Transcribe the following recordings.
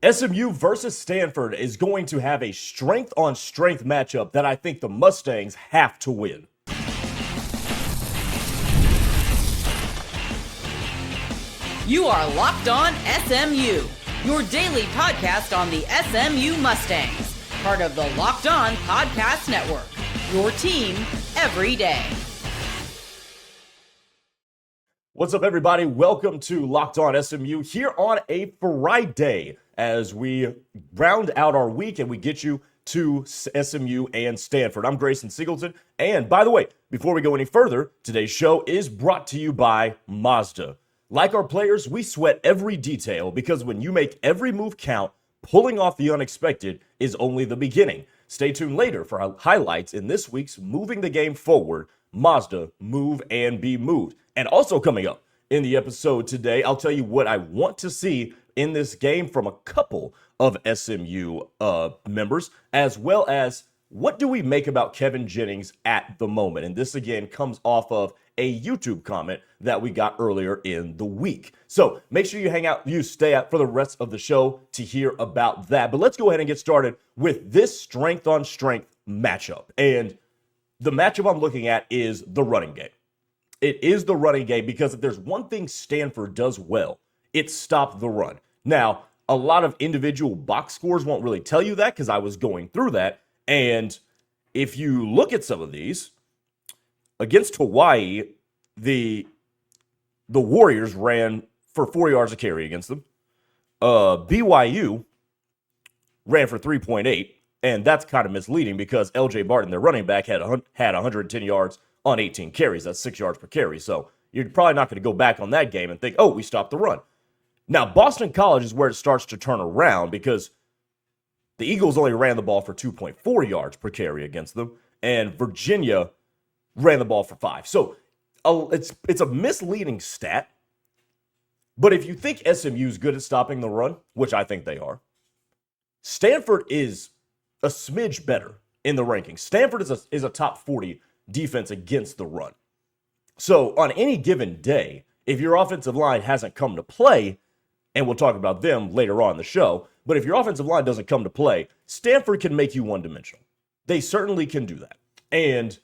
SMU versus Stanford is going to have a strength-on-strength matchup that I think the Mustangs have to win. You are Locked On SMU, your daily podcast on the SMU Mustangs, part of the Locked On Podcast Network, your team every day. What's up, everybody? Welcome to Locked On SMU here on a Friday as we round out our week and we get you to SMU and Stanford. I'm Grayson Singleton. And by the way, before we go any further, today's show is brought to you by Mazda. Like our players, we sweat every detail because when you make every move count, pulling off the unexpected is only the beginning. Stay tuned later for highlights in this week's Moving the Game Forward, Mazda, Move and Be Moved. And also coming up in the episode today, I'll tell you what I want to see in this game from a couple of SMU members, as well as what do we make about Kevin Jennings at the moment. And this again comes off of a YouTube comment that we got earlier in the week. So make sure you stay out for the rest of the show to hear about that. But let's go ahead and get started with this strength-on-strength matchup. And the matchup I'm looking at is the running game. It is the running game because if there's one thing Stanford does well, it's stop the run. Now, a lot of individual box scores won't really tell you that because I was going through that. And if you look at some of these, against Hawaii, the Warriors ran for 4 yards a carry against them. BYU ran for 3.8, and that's kind of misleading because LJ Barton, their running back, had 110 yards on 18 carries. That's 6 yards per carry. So you're probably not going to go back on that game and think, oh, we stopped the run. Now, Boston College is where it starts to turn around because the Eagles only ran the ball for 2.4 yards per carry against them, and Virginia ran the ball for 5. So it's a misleading stat. But if you think SMU is good at stopping the run, which I think they are, Stanford is a smidge better in the rankings. Stanford is a top 40 defense against the run. So on any given day, if your offensive line hasn't come to play, and we'll talk about them later on in the show, but if your offensive line doesn't come to play, Stanford can make you one-dimensional. They certainly can do that. And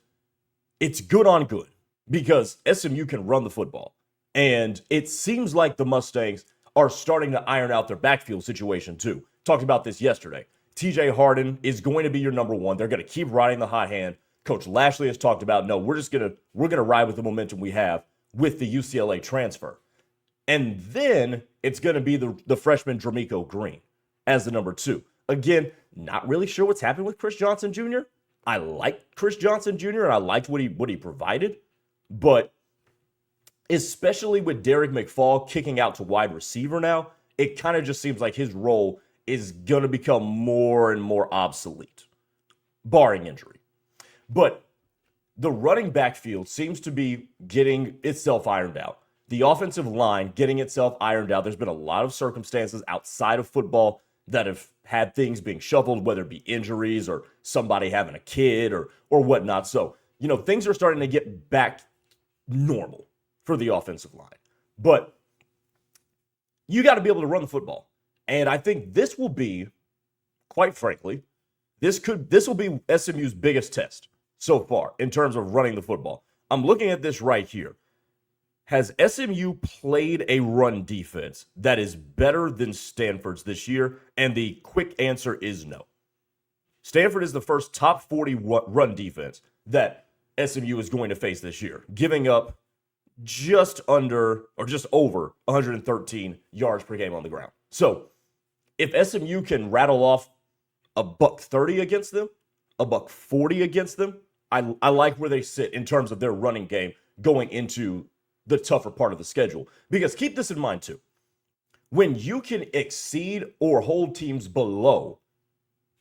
it's good on good because SMU can run the football. And it seems like the Mustangs are starting to iron out their backfield situation too. Talked about this yesterday. TJ Harden is going to be your number one. They're going to keep riding the hot hand. Coach Lashley has talked about, no, we're going to ride with the momentum we have with the UCLA transfer. And then it's going to be the freshman Dramecko Green as the number 2. Again, not really sure what's happened with Chris Johnson Jr. I liked Chris Johnson Jr. and I liked what he provided. But especially with Derek McFall kicking out to wide receiver now, it kind of just seems like his role is going to become more and more obsolete, barring injury. But the running backfield seems to be getting itself ironed out. The offensive line getting itself ironed out. There's been a lot of circumstances outside of football that have had things being shuffled, whether it be injuries or somebody having a kid or whatnot. So, things are starting to get back normal for the offensive line. But you got to be able to run the football. And I think this will be, quite frankly, this will be SMU's biggest test so far in terms of running the football. I'm looking at this right here. Has SMU played a run defense that is better than Stanford's this year? And the quick answer is no. Stanford is the first top 40 run defense that SMU is going to face this year, giving up just under or just over 113 yards per game on the ground. So if SMU can rattle off a $130 against them, a $140 against them, I like where they sit in terms of their running game going into the tougher part of the schedule. Because keep this in mind too. When you can exceed or hold teams below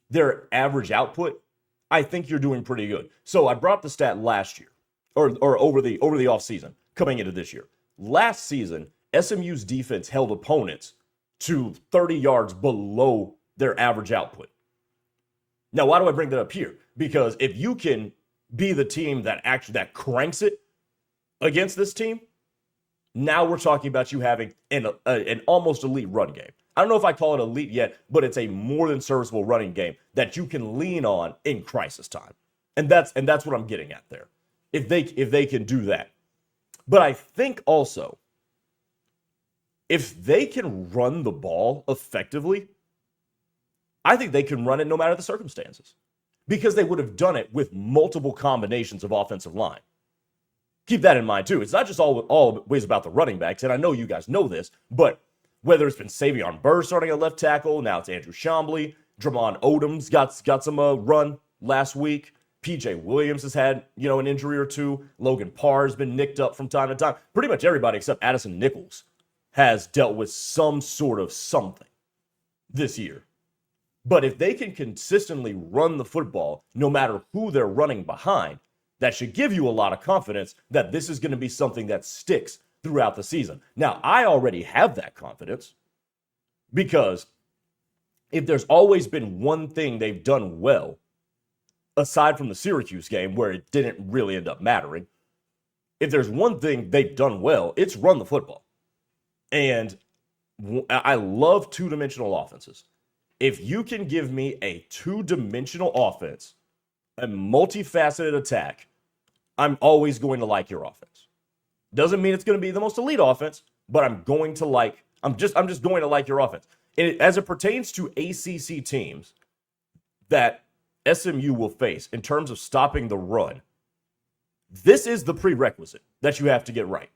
their average output, I think you're doing pretty good. So I brought up the stat last year or over the offseason coming into this year. Last season, SMU's defense held opponents to 30 yards below their average output. Now, why do I bring that up here? Because if you can be the team that cranks it against this team, Now we're talking about you having an almost elite run game. I don't know if I call it elite yet, but it's a more than serviceable running game that you can lean on in crisis time. And that's what I'm getting at there. If they can do that. But I think also, if they can run the ball effectively, I think they can run it no matter the circumstances, because they would have done it with multiple combinations of offensive line. Keep that in mind too. It's not just always about the running backs, and I know you guys know this, but whether it's been Savion Burr starting at left tackle, now it's Andrew Chambly, Dramon Odom's got some run last week. PJ Williams has had, an injury or two. Logan Parr has been nicked up from time to time. Pretty much everybody except Addison Nichols has dealt with some sort of something this year. But if they can consistently run the football, no matter who they're running behind, that should give you a lot of confidence that this is going to be something that sticks throughout the season. Now, I already have that confidence, because if there's always been one thing they've done well, aside from the Syracuse game where it didn't really end up mattering, if there's one thing they've done well, it's run the football. And I love two-dimensional offenses. If you can give me a two-dimensional offense, a multifaceted attack, I'm always going to like your offense. Doesn't mean it's going to be the most elite offense, but I'm just going to like your offense. And as it pertains to ACC teams that SMU will face in terms of stopping the run, this is the prerequisite that you have to get right.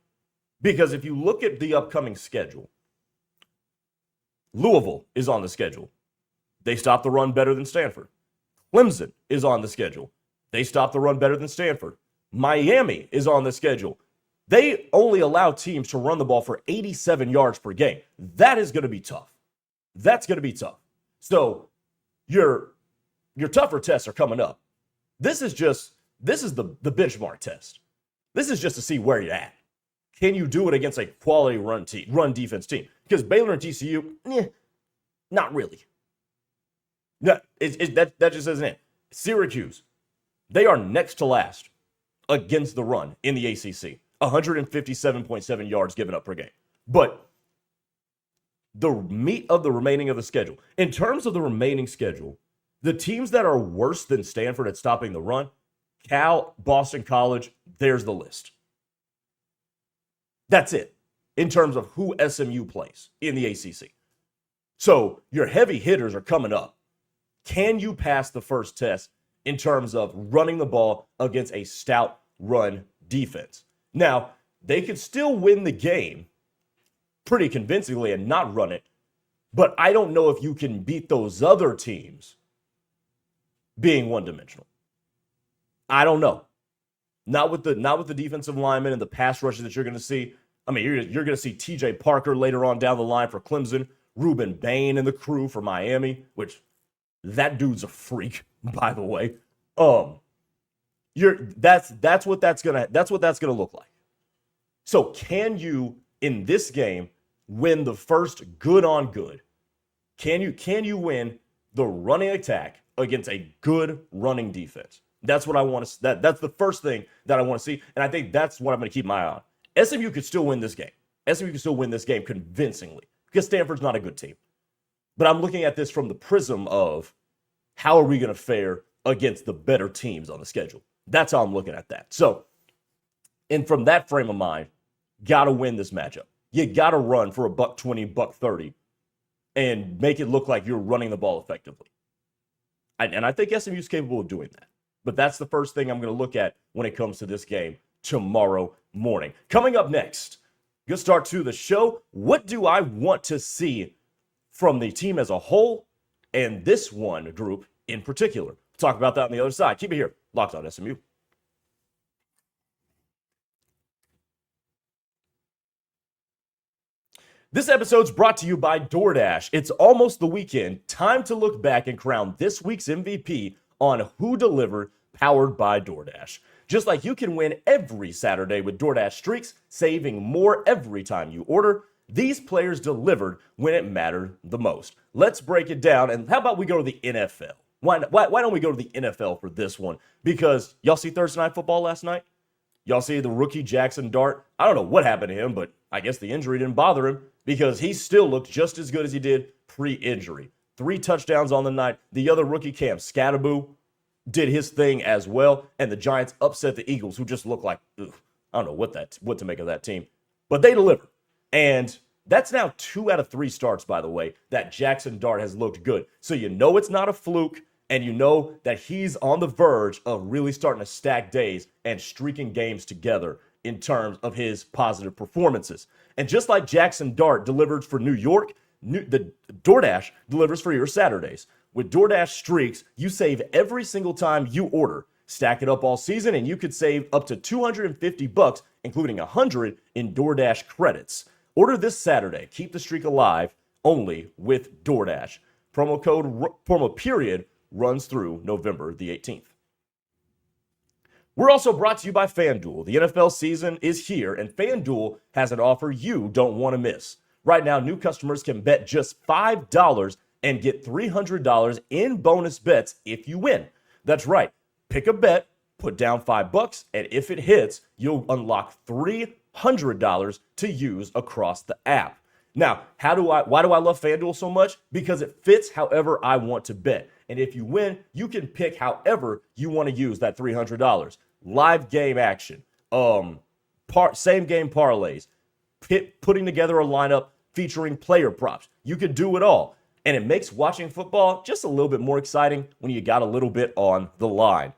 Because if you look at the upcoming schedule, Louisville is on the schedule. They stop the run better than Stanford. Clemson is on the schedule. They stop the run better than Stanford. Miami is on the schedule. They only allow teams to run the ball for 87 yards per game. That is going to be tough. That's going to be tough. So your tougher tests are coming up. This is the benchmark test. This is just to see where you're at. Can you do it against a quality run defense team? Because Baylor and TCU, not really. No, that just isn't it. Syracuse, they are next to last against the run in the ACC. 157.7 yards given up per game. But the meat of the remaining of the schedule, in terms of the remaining schedule, the teams that are worse than Stanford at stopping the run, Cal, Boston College, there's the list. That's it in terms of who SMU plays in the ACC. So your heavy hitters are coming up. Can you pass the first test in terms of running the ball against a stout run defense? Now, they could still win the game pretty convincingly and not run it, but I don't know if you can beat those other teams being one-dimensional. I don't know. Not with the defensive linemen and the pass rushes that you're going to see. I mean, you're going to see TJ Parker later on down the line for Clemson, Ruben Bain and the crew for Miami, which that dude's a freak, by the way. That's what that's gonna look like. So can you in this game win the first good on good? Can you win the running attack against a good running defense? That's what I want to. That's the first thing that I want to see, and I think that's what I'm going to keep my eye on. SMU could still win this game. SMU could still win this game convincingly because Stanford's not a good team. But I'm looking at this from the prism of how are we going to fare against the better teams on the schedule. That's how I'm looking at that. So, and from that frame of mind, got to win this matchup. You got to run for $120, $130, and make it look like you're running the ball effectively. And I think SMU is capable of doing that. But that's the first thing I'm going to look at when it comes to this game tomorrow morning. Coming up next, good start to the show. What do I want to see from the team as a whole and this one group in particular? We'll talk about that on the other side. Keep it here. Locked on SMU. This episode's brought to you by DoorDash. It's almost the weekend. Time to look back and crown this week's MVP on Who Delivered, powered by DoorDash. Just like you can win every Saturday with DoorDash Streaks, saving more every time you order, these players delivered when it mattered the most. Let's break it down, and how about we go to the NFL? Why don't we go to the NFL for this one? Because y'all see Thursday Night Football last night? Y'all see the rookie Jackson Dart? I don't know what happened to him, but I guess the injury didn't bother him because he still looked just as good as he did pre-injury. 3 touchdowns on the night. The other rookie, Cam Scatterboo, did his thing as well, and the Giants upset the Eagles, who just looked like, ugh, I don't know what to make of that team. But they delivered. And that's now 2 out of 3 starts, by the way, that Jackson Dart has looked good. So you know it's not a fluke, and you know that he's on the verge of really starting to stack days and streaking games together in terms of his positive performances. And just like Jackson Dart delivered for New York, the DoorDash delivers for your Saturdays. With DoorDash Streaks, you save every single time you order. Stack it up all season, and you could save up to $250, including $100 in DoorDash credits. Order this Saturday. Keep the streak alive only with DoorDash. Promo period runs through November the 18th. We're also brought to you by FanDuel. The NFL season is here, and FanDuel has an offer you don't want to miss. Right now, new customers can bet just $5 and get $300 in bonus bets if you win. That's right. Pick a bet, put down $5, and if it hits, you'll unlock $300 to use across the app. Now, why do I love FanDuel so much? Because it fits however I want to bet. And if you win, you can pick however you want to use that $300. Live game action, same game parlays, putting together a lineup featuring player props. You can do it all. And it makes watching football just a little bit more exciting when you got a little bit on the line.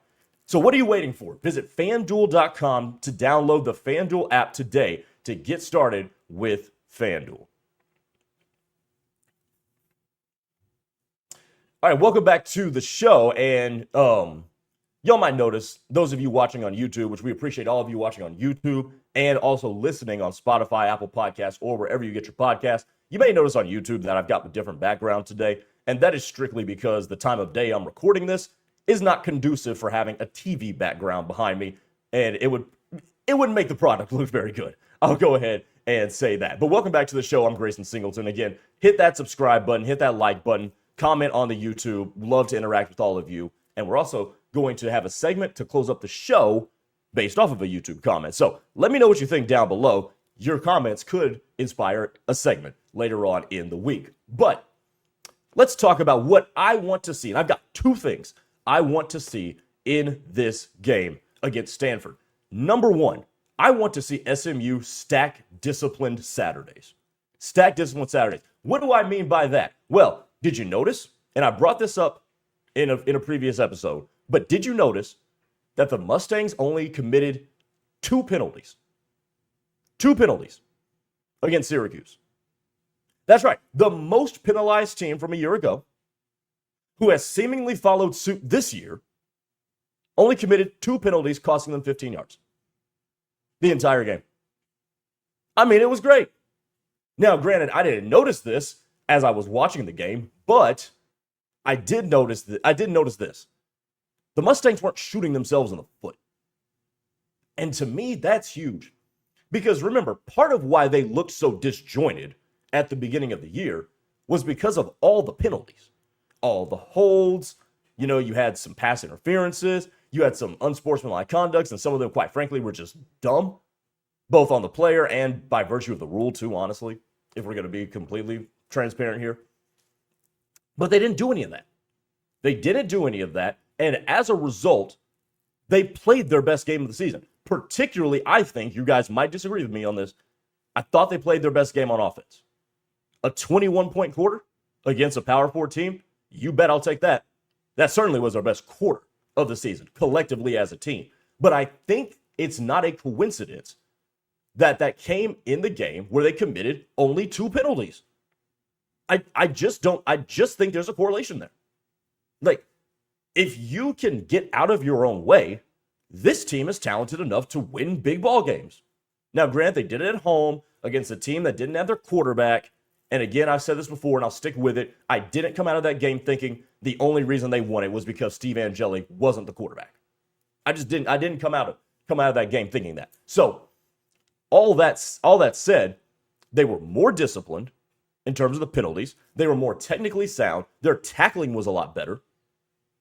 So what are you waiting for? Visit FanDuel.com to download the FanDuel app today to get started with FanDuel. All right, welcome back to the show. And y'all might notice, those of you watching on YouTube, which we appreciate all of you watching on YouTube and also listening on Spotify, Apple Podcasts, or wherever you get your podcasts, you may notice on YouTube that I've got a different background today. And that is strictly because the time of day I'm recording this is not conducive for having a TV background behind me. And it wouldn't make the product look very good. I'll go ahead and say that. But welcome back to the show. I'm Grayson Singleton. Again, hit that subscribe button, hit that like button, comment on the YouTube. Love to interact with all of you. And we're also going to have a segment to close up the show based off of a YouTube comment. So let me know what you think down below. Your comments could inspire a segment later on in the week. But let's talk about what I want to see. And I've got 2 things I want to see in this game against Stanford. Number 1, I want to see SMU stack disciplined Saturdays. Stack disciplined Saturdays. What do I mean by that? Well, did you notice? And I brought this up in a previous episode. But did you notice that the Mustangs only committed 2 penalties? 2 penalties against Syracuse. That's right. The most penalized team from a year ago, who has seemingly followed suit this year, only committed 2 penalties, costing them 15 yards. The entire game. I mean, it was great. Now, granted, I didn't notice this as I was watching the game, but I did notice this. The Mustangs weren't shooting themselves in the foot. And to me, that's huge. Because remember, part of why they looked so disjointed at the beginning of the year was because of all the penalties, all the holds. You know, you had some pass interferences, you had some unsportsmanlike conducts, and some of them, quite frankly, were just dumb, both on the player and by virtue of the rule too, honestly, if we're going to be completely transparent here. But they didn't do any of that. They didn't do any of that. And as a result, they played their best game of the season. Particularly, I think, you guys might disagree with me on this, I thought they played their best game on offense. A 21-point quarter against a Power 4 team, you bet I'll take that. That certainly was our best quarter of the season, collectively as a team. But I think it's not a coincidence that came in the game where they committed only 2 penalties. I just think there's a correlation there. Like, if you can get out of your own way, this team is talented enough to win big ball games. Now, granted, they did it at home against a team that didn't have their quarterback. And again, I've said this before and I'll stick with it. I didn't come out of that game thinking the only reason they won it was because Steve Angeli wasn't the quarterback. I didn't come out of that game thinking that. So all that said, they were more disciplined in terms of the penalties. They were more technically sound. Their tackling was a lot better.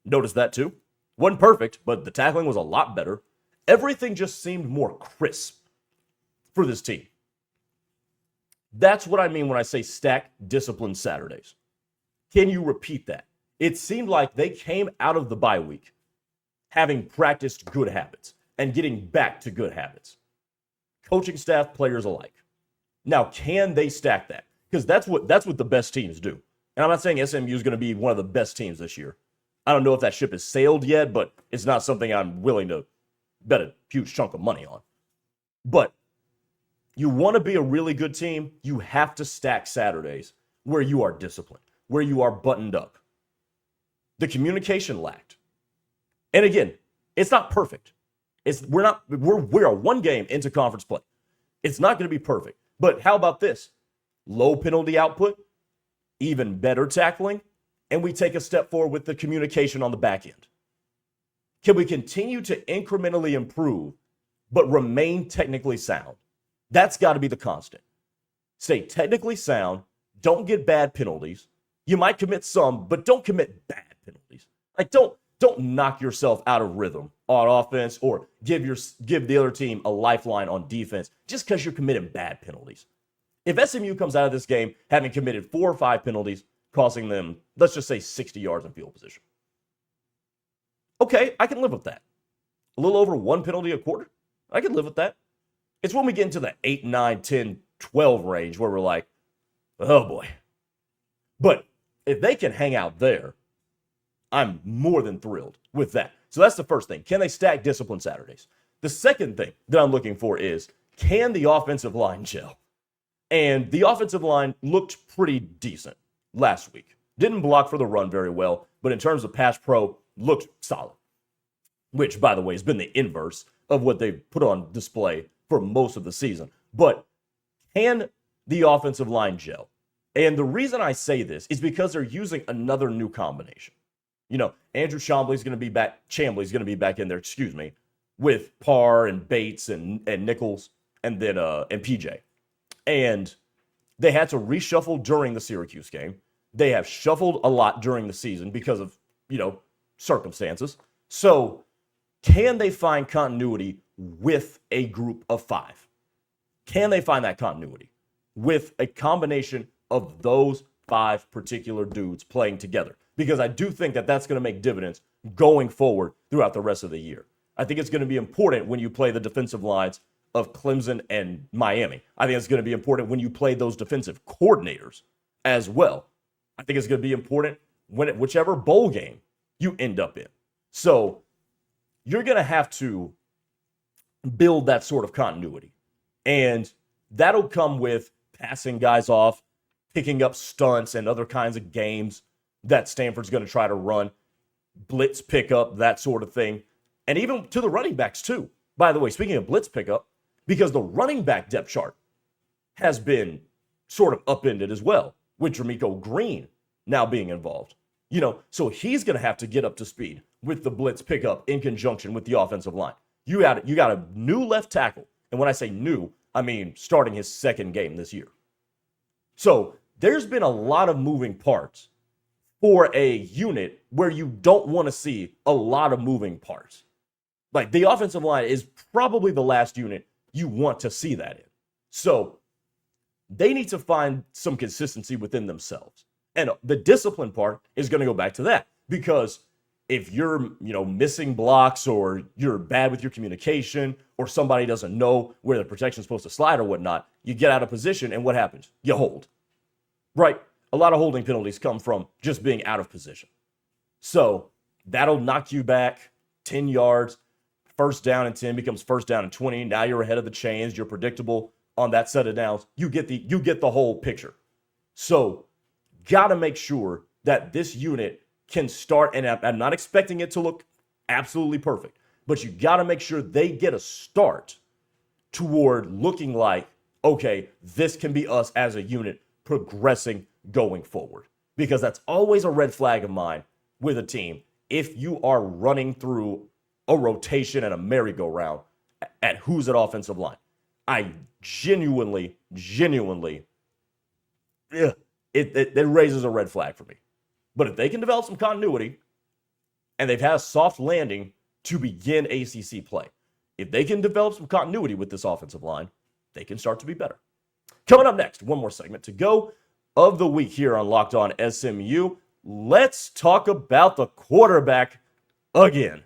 Notice that too. Wasn't perfect, but the tackling was a lot better. Everything just seemed more crisp for this team. That's what I mean when I say stack discipline Saturdays. Can you repeat that? It seemed like they came out of the bye week having practiced good habits and getting back to good habits. Coaching staff, players alike. Now, can they stack that? Because that's what the best teams do. And I'm not saying SMU is going to be one of the best teams this year. I don't know if that ship has sailed yet, but it's not something I'm willing to bet a huge chunk of money on. But you want to be a really good team, you have to stack Saturdays where you are disciplined, where you are buttoned up. The communication lacked. And again, it's not perfect. We're a one game into conference play. It's not going to be perfect. But how about this? Low penalty output, even better tackling, and we take a step forward with the communication on the back end. Can we continue to incrementally improve, but remain technically sound? That's got to be the constant. Stay technically sound, don't get bad penalties. You might commit some, but don't commit bad penalties. Like, don't knock yourself out of rhythm on offense or give the other team a lifeline on defense just because you're committing bad penalties. If SMU comes out of this game having committed 4 or 5 penalties, costing them, let's just say 60 yards in field position. Okay, I can live with that. A little over 1 penalty a quarter, I can live with that. It's when we get into the 8, 9, 10, 12 range where we're like, oh boy. But if they can hang out there, I'm more than thrilled with that. So that's the first thing. Can they stack discipline Saturdays? The second thing that I'm looking for is, can the offensive line gel? And the offensive line looked pretty decent last week. Didn't block for the run very well, but in terms of pass pro, looked solid. Which, by the way, has been the inverse of what they've put on display for most of the season. But can the offensive line gel? And the reason I say this is because they're using another new combination. You know, Andrew Chambly's going to be back in there, with Parr and Bates and Nichols and then and PJ. And they had to reshuffle during the Syracuse game. They have shuffled a lot during the season because of, circumstances. So can they find continuity with a group of 5? Can they find that continuity with a combination of those 5 particular dudes playing together? Because I do think that that's going to make dividends going forward throughout the rest of the year. I think it's going to be important when you play the defensive lines of Clemson and Miami. I think it's going to be important when you play those defensive coordinators as well. I think it's going to be important whichever bowl game you end up in. So you're going to have to build that sort of continuity. And that'll come with passing guys off, picking up stunts and other kinds of games that Stanford's going to try to run, blitz pickup, that sort of thing. And even to the running backs too. By the way, speaking of blitz pickup, because the running back depth chart has been sort of upended as well, with Dramecko Green now being involved. So he's going to have to get up to speed with the blitz pickup in conjunction with the offensive line. You got a new left tackle. And when I say new, I mean starting his second game this year. So there's been a lot of moving parts for a unit where you don't want to see a lot of moving parts. Like, the offensive line is probably the last unit you want to see that in. So they need to find some consistency within themselves. And the discipline part is going to go back to that. Because if you're, missing blocks, or you're bad with your communication, or somebody doesn't know where the protection's supposed to slide or whatnot, you get out of position, and what happens? You hold. Right? A lot of holding penalties come from just being out of position. So that'll knock you back 10 yards. First down and 10 becomes first down and 20. Now you're ahead of the chains. You're predictable on that set of downs. You get the whole picture. So got to make sure that this unit can start, and I'm not expecting it to look absolutely perfect, but you got to make sure they get a start toward looking like, okay, this can be us as a unit progressing going forward. Because that's always a red flag of mine with a team. If you are running through a rotation and a merry-go-round at who's at offensive line, I genuinely, it raises a red flag for me. But if they can develop some continuity, and they've had a soft landing to begin ACC play, If they can develop some continuity with this offensive line, they can start to be better. Coming up next, one more segment to go of the week here on Locked On SMU. Let's talk about the quarterback again.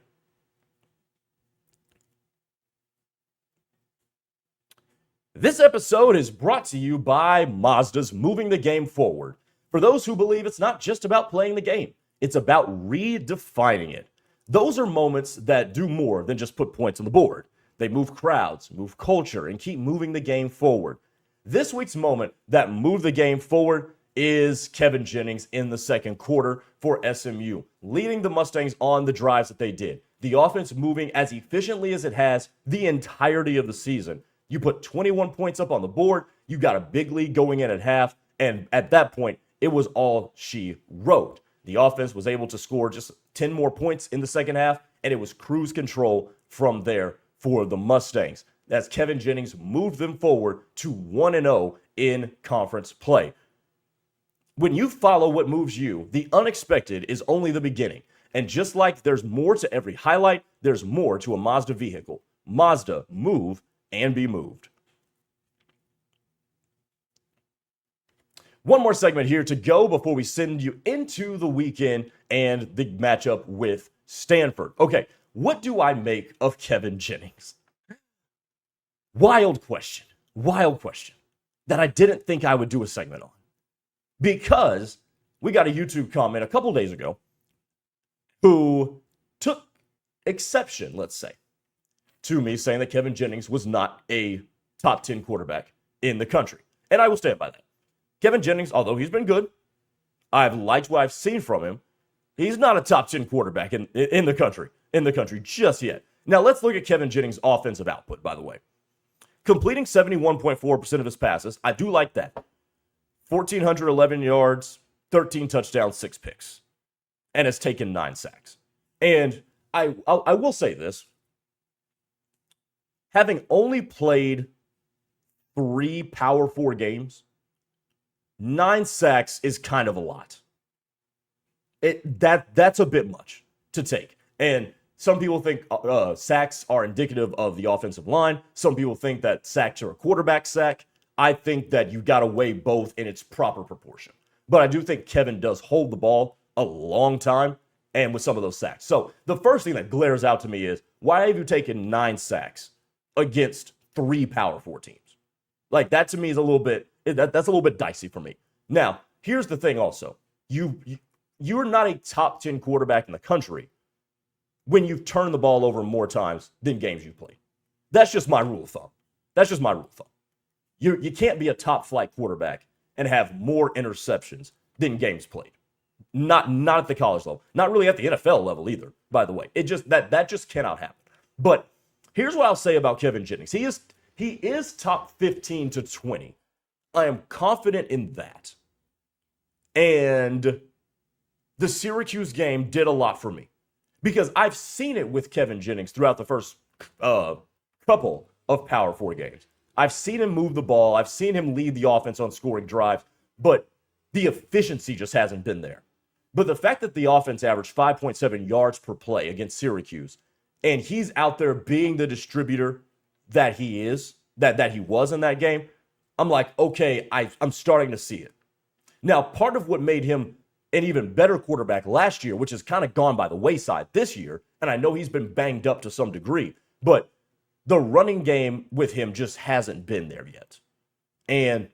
This episode is brought to you by Mazda's Moving the Game Forward. For those who believe it's not just about playing the game, it's about redefining it. Those are moments that do more than just put points on the board. They move crowds, move culture, and keep moving the game forward. This week's moment that moved the game forward is Kevin Jennings in the second quarter for SMU, leading the Mustangs on the drives that they did. The offense moving as efficiently as it has the entirety of the season. You put 21 points up on the board, you got a big lead going in at half, and at that point, it was all she wrote. The offense was able to score just 10 more points in the second half, and it was cruise control from there for the Mustangs, as Kevin Jennings moved them forward to 1-0 in conference play. When you follow what moves you, the unexpected is only the beginning. And just like there's more to every highlight, there's more to a Mazda vehicle. Mazda, move and be moved. One more segment here to go before we send you into the weekend and the matchup with Stanford. Okay, what do I make of Kevin Jennings? Wild question that I didn't think I would do a segment on. Because we got a YouTube comment a couple days ago who took exception, let's say, to me saying that Kevin Jennings was not a top 10 quarterback in the country. And I will stand by that. Kevin Jennings, although he's been good, I've liked what I've seen from him. He's not a top 10 quarterback in the country just yet. Now let's look at Kevin Jennings' offensive output, by the way. Completing 71.4% of his passes. I do like that. 1,411 yards, 13 touchdowns, 6 picks. And has taken 9 sacks. And I will say this. Having only played 3 Power 4 games, 9 sacks is kind of a lot. That's a bit much to take. And some people think sacks are indicative of the offensive line. Some people think that sacks are a quarterback sack. I think that you got to weigh both in its proper proportion. But I do think Kevin does hold the ball a long time and with some of those sacks. So the first thing that glares out to me is, why have you taken 9 sacks against 3 Power 4 teams? Like, that to me is a little bit, that's a little bit dicey for me. Now, here's the thing also. You're not a top 10 quarterback in the country when you've turned the ball over more times than games you've played. That's just my rule of thumb. You can't be a top flight quarterback and have more interceptions than games played. Not at the college level. Not really at the NFL level either, by the way. It just that just cannot happen. But here's what I'll say about Kevin Jennings. He is top 15 to 20. I am confident in that. And the Syracuse game did a lot for me. Because I've seen it with Kevin Jennings throughout the first couple of Power 4 games. I've seen him move the ball. I've seen him lead the offense on scoring drives. But the efficiency just hasn't been there. But the fact that the offense averaged 5.7 yards per play against Syracuse, and he's out there being the distributor that he is, that he was in that game, I'm like, okay, I'm starting to see it. Now, part of what made him an even better quarterback last year, which has kind of gone by the wayside this year, and I know he's been banged up to some degree, but the running game with him just hasn't been there yet. And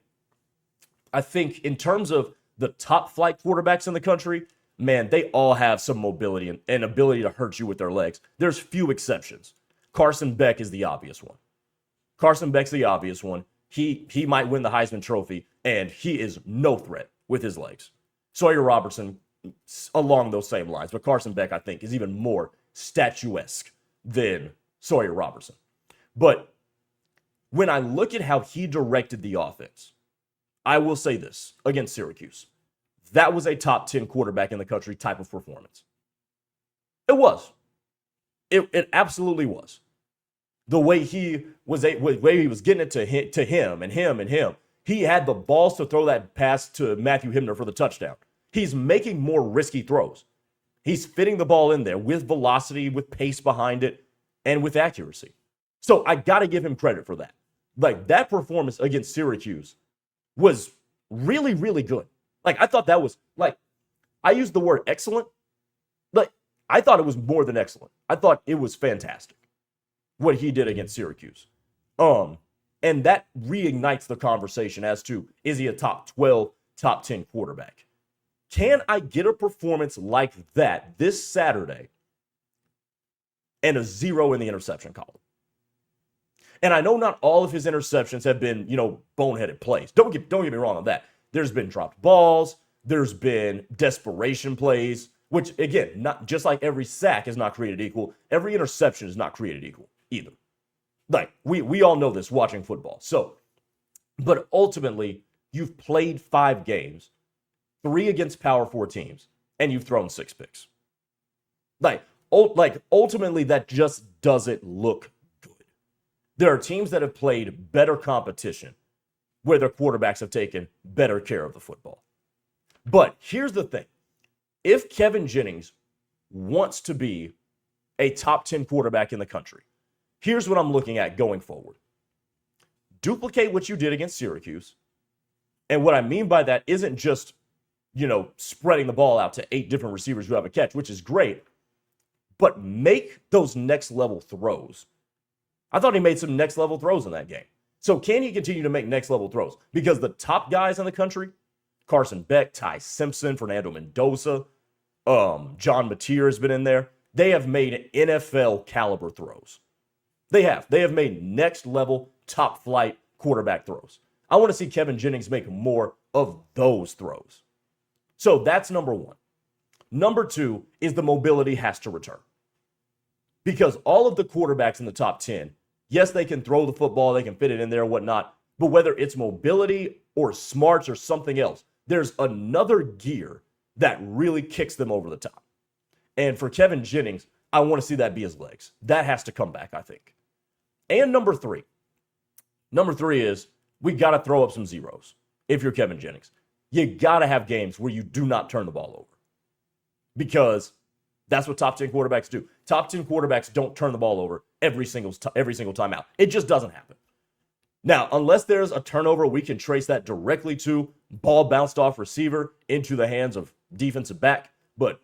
I think in terms of the top flight quarterbacks in the country, man, they all have some mobility and ability to hurt you with their legs. There's few exceptions. Carson Beck is the obvious one. He might win the Heisman Trophy, and he is no threat with his legs. Sawyer Robertson, along those same lines, but Carson Beck, I think, is even more statuesque than Sawyer Robertson. But when I look at how he directed the offense, I will say this against Syracuse. That was a top 10 quarterback in the country type of performance. It was. It absolutely was. The way he was getting it to him. He had the balls to throw that pass to Matthew Hibner for the touchdown. He's making more risky throws. He's fitting the ball in there with velocity, with pace behind it, and with accuracy. So I got to give him credit for that. Like, that performance against Syracuse was really, really good. Like, I thought that was, like, I used the word excellent. Like, I thought it was more than excellent. I thought it was fantastic what he did against Syracuse. And that reignites the conversation as to, is he a top 12, top 10 quarterback? Can I get a performance like that this Saturday and a 0 in the interception column? And I know not all of his interceptions have been, boneheaded plays. Don't get me wrong on that. There's been dropped balls. There's been desperation plays, which, again, not just like every sack is not created equal. Every interception is not created equal either. Like, we all know this watching football. So, but ultimately, you've played 5 games, 3 against Power 4 teams, and you've thrown 6 picks. Like ultimately, that just doesn't look good. There are teams that have played better competition where their quarterbacks have taken better care of the football. But here's the thing. If Kevin Jennings wants to be a top 10 quarterback in the country, here's what I'm looking at going forward. Duplicate what you did against Syracuse. And what I mean by that isn't just, spreading the ball out to 8 different receivers who have a catch, which is great, but make those next level throws. I thought he made some next level throws in that game. So can he continue to make next level throws? Because the top guys in the country, Carson Beck, Ty Simpson, Fernando Mendoza, John Mateer has been in there. They have made NFL caliber throws. They have made next level, top flight quarterback throws. I want to see Kevin Jennings make more of those throws. So that's number 1. Number 2 is the mobility has to return. Because all of the quarterbacks in the top 10, yes, they can throw the football, they can fit it in there and whatnot, but whether it's mobility or smarts or something else, there's another gear that really kicks them over the top. And for Kevin Jennings, I want to see that be his legs. That has to come back, I think. And number 3. Number 3 is we got to throw up some zeros if you're Kevin Jennings. You got to have games where you do not turn the ball over. Because that's what top 10 quarterbacks do. Top 10 quarterbacks don't turn the ball over every single time out. It just doesn't happen. Now, unless there's a turnover, we can trace that directly to ball bounced off receiver into the hands of defensive back, but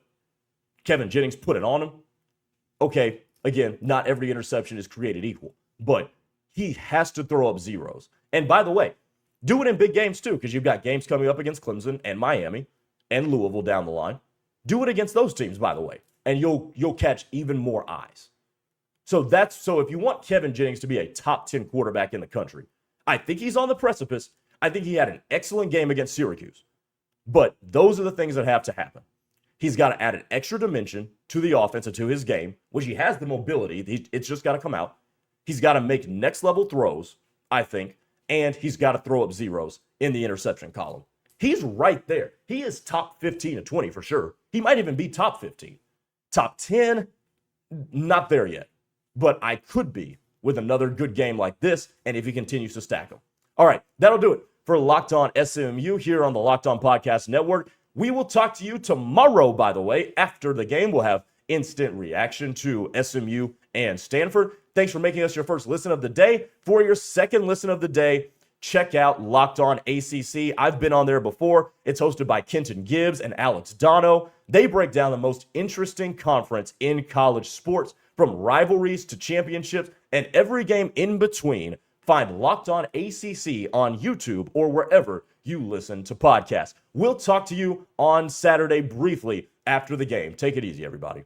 Kevin Jennings put it on him. Okay, again, not every interception is created equal, but he has to throw up zeros. And by the way, do it in big games too, because you've got games coming up against Clemson and Miami and Louisville down the line. Do it against those teams, by the way, and you'll catch even more eyes. So if you want Kevin Jennings to be a top 10 quarterback in the country, I think he's on the precipice. I think he had an excellent game against Syracuse. But those are the things that have to happen. He's got to add an extra dimension to the offense and to his game, which he has the mobility. It's just got to come out. He's got to make next level throws, I think, and he's got to throw up zeros in the interception column. He's right there. He is top 15 to 20 for sure. He might even be top 15. Top 10, not there yet. But I could be with another good game like this, and if he continues to stack them. All right, that'll do it for Locked On SMU here on the Locked On Podcast Network. We will talk to you tomorrow, by the way. After the game, we'll have instant reaction to SMU and Stanford. Thanks for making us your first listen of the day. For your second listen of the day, check out Locked On ACC. I've been on there before. It's hosted by Kenton Gibbs and Alex Dono. They break down the most interesting conference in college sports, from rivalries to championships and every game in between. Find Locked On ACC on YouTube or wherever you listen to podcasts. We'll talk to you on Saturday briefly after the game. Take it easy, everybody.